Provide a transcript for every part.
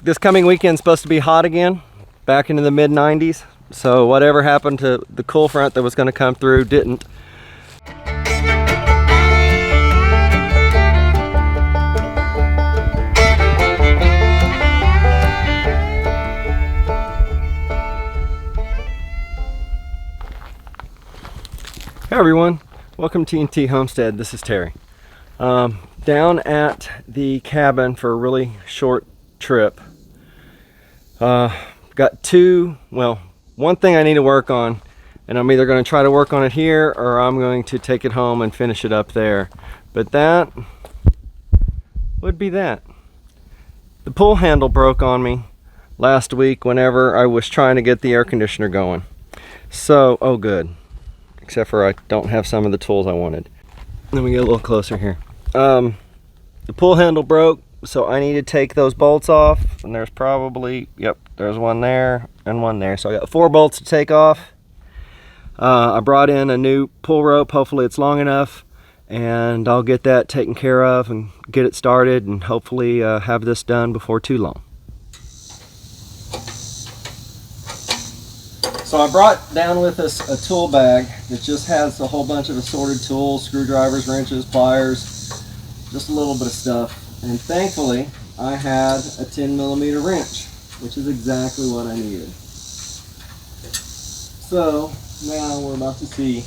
this coming weekend's supposed to be hot again, back into the mid 90s. So whatever happened to the cool front that was going to come through didn't. Hey everyone, welcome to T&T Homestead. This is Terry. Down at the cabin for a really short trip. Got one thing I need to work on, and I'm either going to try to work on it here or I'm going to take it home and finish it up there. But that would be that. The pull handle broke on me last week whenever I was trying to get the air conditioner going. So, oh good. Except for I don't have some of the tools I wanted. Let me get a little closer here. The pull handle broke, so I need to take those bolts off, and there's probably, yep, there's one there and one there. So I got 4 bolts to take off. I brought in a new pull rope. Hopefully it's long enough, and I'll get that taken care of and get it started, and hopefully have this done before too long. So I brought down with us a tool bag that just has a whole bunch of assorted tools, screwdrivers, wrenches, pliers, just a little bit of stuff. And thankfully, I had a 10mm wrench, which is exactly what I needed. So now we're about to see.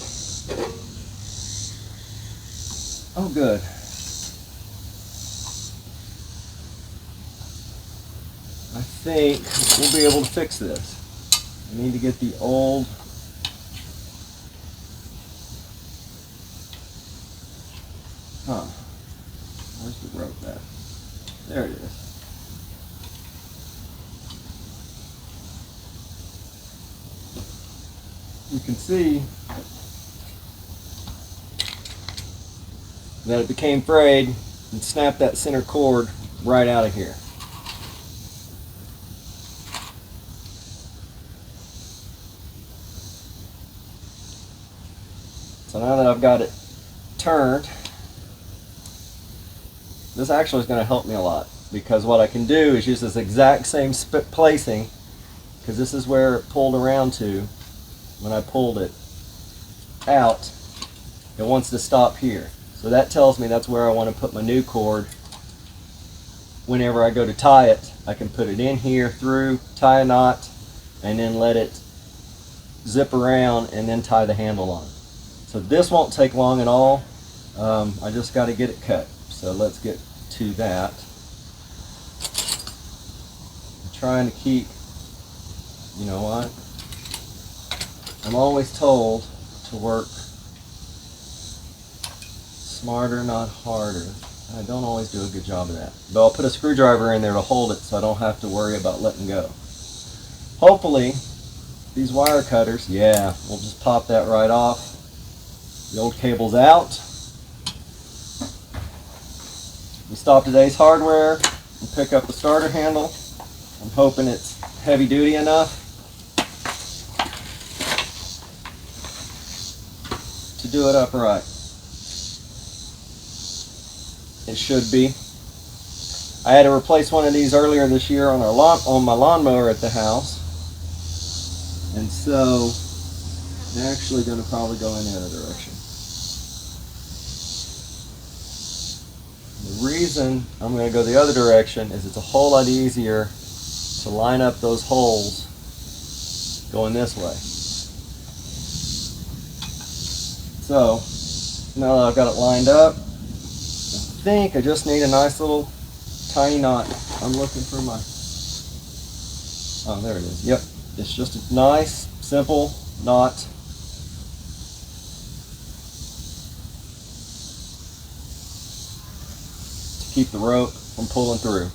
Oh good. I think we'll be able to fix this. I need to get the old where's the rope at? There it is. You can see that it became frayed and snapped that center cord right out of here. So now that I've got it turned, this actually is going to help me a lot, because what I can do is use this exact same placing, because this is where it pulled around to when I pulled it out. It wants to stop here. So that tells me that's where I want to put my new cord. Whenever I go to tie it, I can put it in here through, tie a knot, and then let it zip around and then tie the handle on. So this won't take long at all. I just got to get it cut. So let's get to that. I'm trying to keep, you know what? I'm always told to work smarter, not harder. I don't always do a good job of that. But I'll put a screwdriver in there to hold it so I don't have to worry about letting go. Hopefully, these wire cutters, yeah, we'll just pop that right off. The old cable's out. We stop today's hardware and pick up the starter handle. I'm hoping it's heavy duty enough to do it upright. It should be. I had to replace one of these earlier this year on my lawnmower at the house, and so I'm actually going to probably go in the other direction. The reason I'm going to go the other direction is it's a whole lot easier to line up those holes going this way. So now that I've got it lined up, I think I just need a nice little tiny knot. I'm looking for my, oh there it is, yep, it's just a nice simple knot. To keep the rope from pulling through.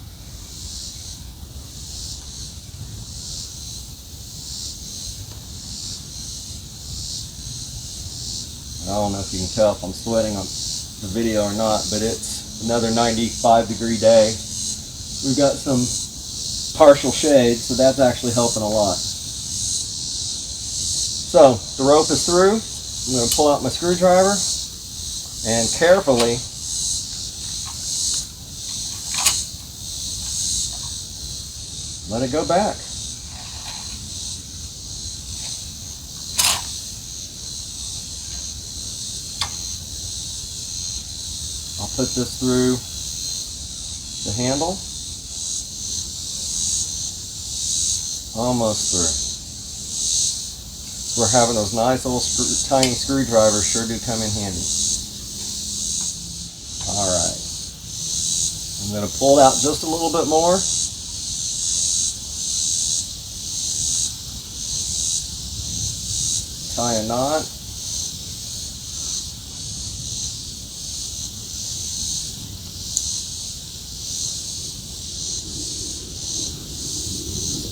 I don't know if you can tell if I'm sweating on the video or not, but it's another 95-degree day. We've got some partial shade, so that's actually helping a lot. So the rope is through. I'm going to pull out my screwdriver and carefully let it go back. I'll put this through the handle. Almost through. We're having those nice little tiny screwdrivers sure do come in handy. Alright. I'm going to pull it out just a little bit more. Tie a knot.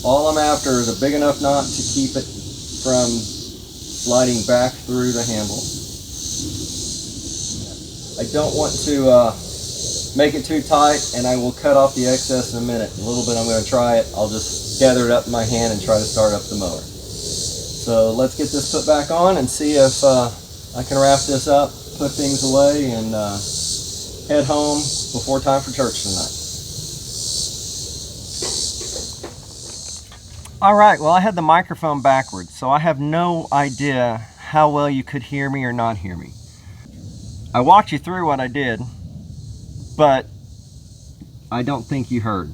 All I'm after is a big enough knot to keep it from sliding back through the handle. I don't want to make it too tight, and I will cut off the excess in a minute. In a little bit I'm going to try it. I'll just gather it up in my hand and try to start up the mower. So let's get this put back on and see if I can wrap this up, put things away, and head home before time for church tonight. All right, well, I had the microphone backwards, so I have no idea how well you could hear me or not hear me. I walked you through what I did, but I don't think you heard.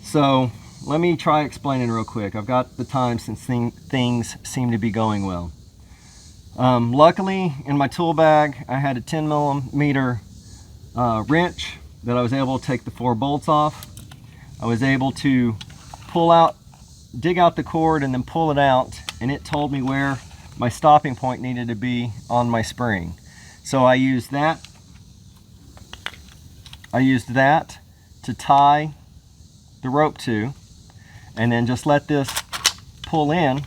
So let me try explaining real quick. I've got the time since things seem to be going well. Luckily, in my tool bag, I had a 10 millimeter wrench that I was able to take the 4 bolts off. I was able to dig out the cord and then pull it out, and it told me where my stopping point needed to be on my spring. So I used that to tie the rope to, and then just let this pull in,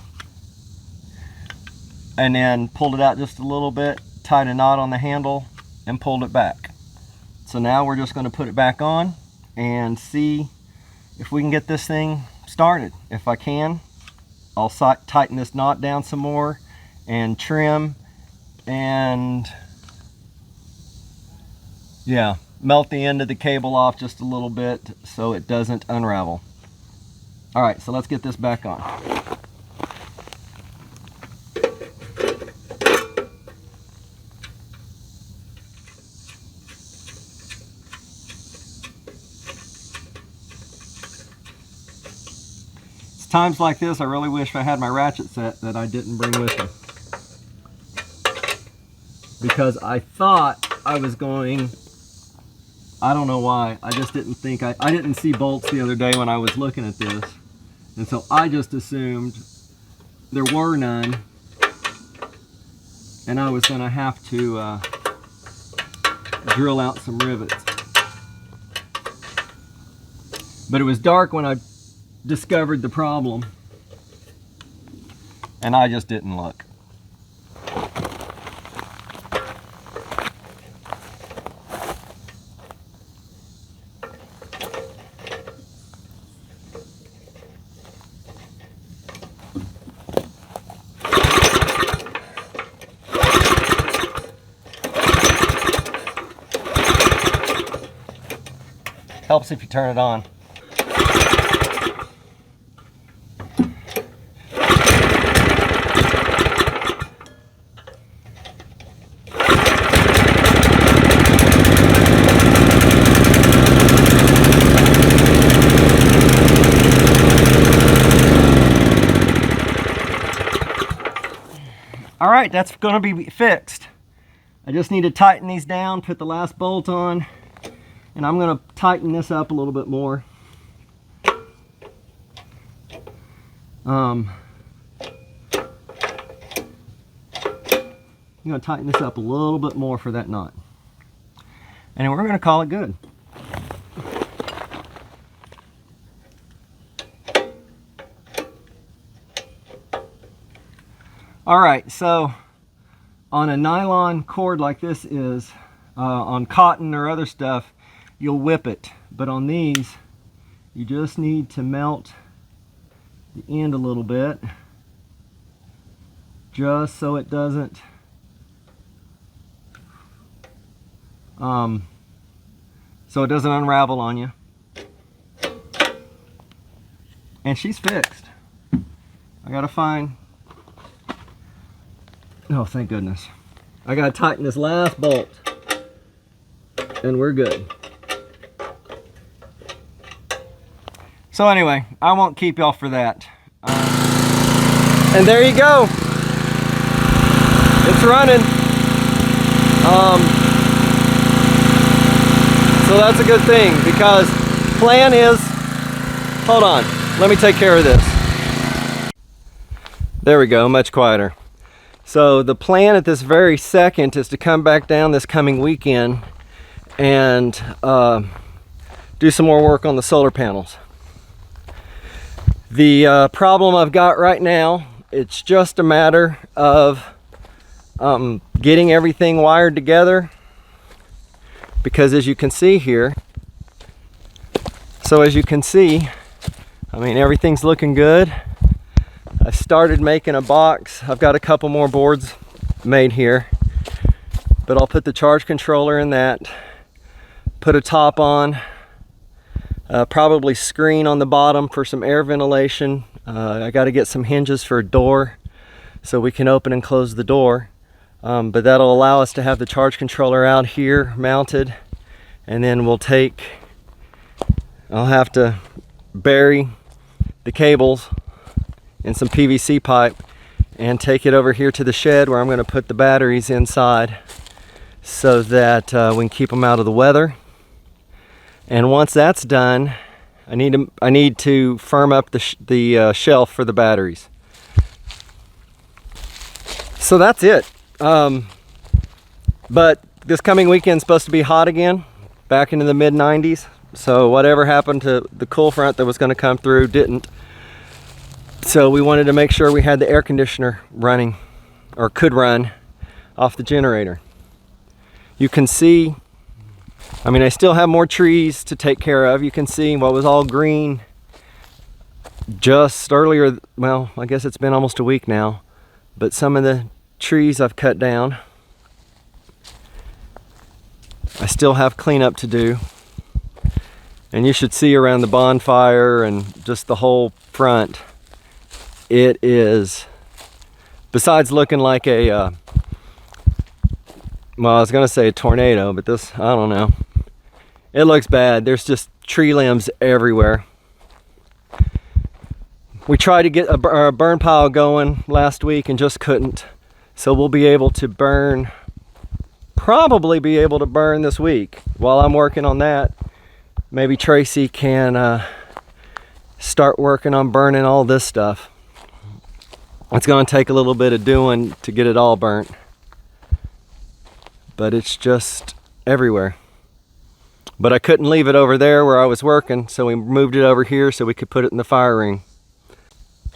and then pulled it out just a little bit, tied a knot on the handle, and pulled it back. So now we're just going to put it back on and see if we can get this thing started. If I can, I'll tighten this knot down some more and trim and melt the end of the cable off just a little bit so it doesn't unravel. All right, so let's get this back on. Times like this, I really wish I had my ratchet set that I didn't bring with me. Because I thought I was going, I don't know why, I just didn't think, I didn't see bolts the other day when I was looking at this. And so I just assumed there were none, and I was going to have to drill out some rivets. But it was dark when I discovered the problem, and I just didn't look. Helps if you turn it on. All right, that's going to be fixed. I just need to tighten these down, put the last bolt on, and I'm going to tighten this up a little bit more. I'm going to tighten this up a little bit more for that knot. And then we're going to call it good. All right, so on a nylon cord like this is, on cotton or other stuff, you'll whip it. But on these, you just need to melt the end a little bit, just so it doesn't unravel on you. and she's fixed. I gotta find, oh thank goodness. I gotta tighten this last bolt and we're good. So anyway, I won't keep y'all for that. And there you go. It's running. So that's a good thing, because plan is, hold on, let me take care of this. There we go, much quieter. So the plan at this very second is to come back down this coming weekend and do some more work on the solar panels. The problem I've got right now, it's just a matter of getting everything wired together, because as you can see here, so as you can see, I mean, everything's looking good. I started making a box. I've got a couple more boards made here, but I'll put the charge controller in that, put a top on, probably screen on the bottom for some air ventilation. I got to get some hinges for a door so we can open and close the door, but that'll allow us to have the charge controller out here mounted, and then I'll have to bury the cables in some PVC pipe and take it over here to the shed where I'm going to put the batteries inside so that we can keep them out of the weather. And once that's done, I need to firm up the shelf for the batteries. So that's it. But this coming weekend's supposed to be hot again, back into the mid 90s. So whatever happened to the cool front that was going to come through didn't. So we wanted to make sure we had the air conditioner running, or could run, off the generator. You can see, I mean, I still have more trees to take care of. You can see what was all green just earlier, well, I guess it's been almost a week now, but some of the trees I've cut down. I still have cleanup to do. And you should see around the bonfire and just the whole front, it is, besides looking like a, well, I was gonna say a tornado, but this, I don't know. It looks bad. There's just tree limbs everywhere. We tried to get a burn pile going last week and just couldn't. So we'll be able to burn, probably be able to burn this week. While I'm working on that, maybe Tracy can start working on burning all this stuff. It's going to take a little bit of doing to get it all burnt, but it's just everywhere. But I couldn't leave it over there where I was working, so we moved it over here so we could put it in the fire ring.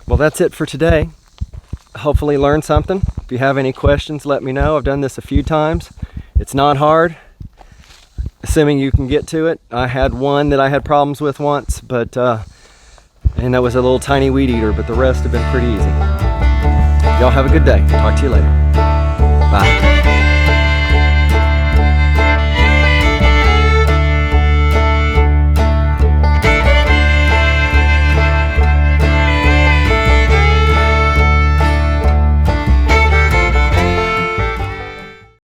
Well, that's it for today. Hopefully learn something. If you have any questions, let me know. I've done this a few times. It's not hard, assuming you can get to it. I had one that I had problems with once, but and that was a little tiny weed eater, but the rest have been pretty easy. Y'all have a good day. Talk to you later. Bye.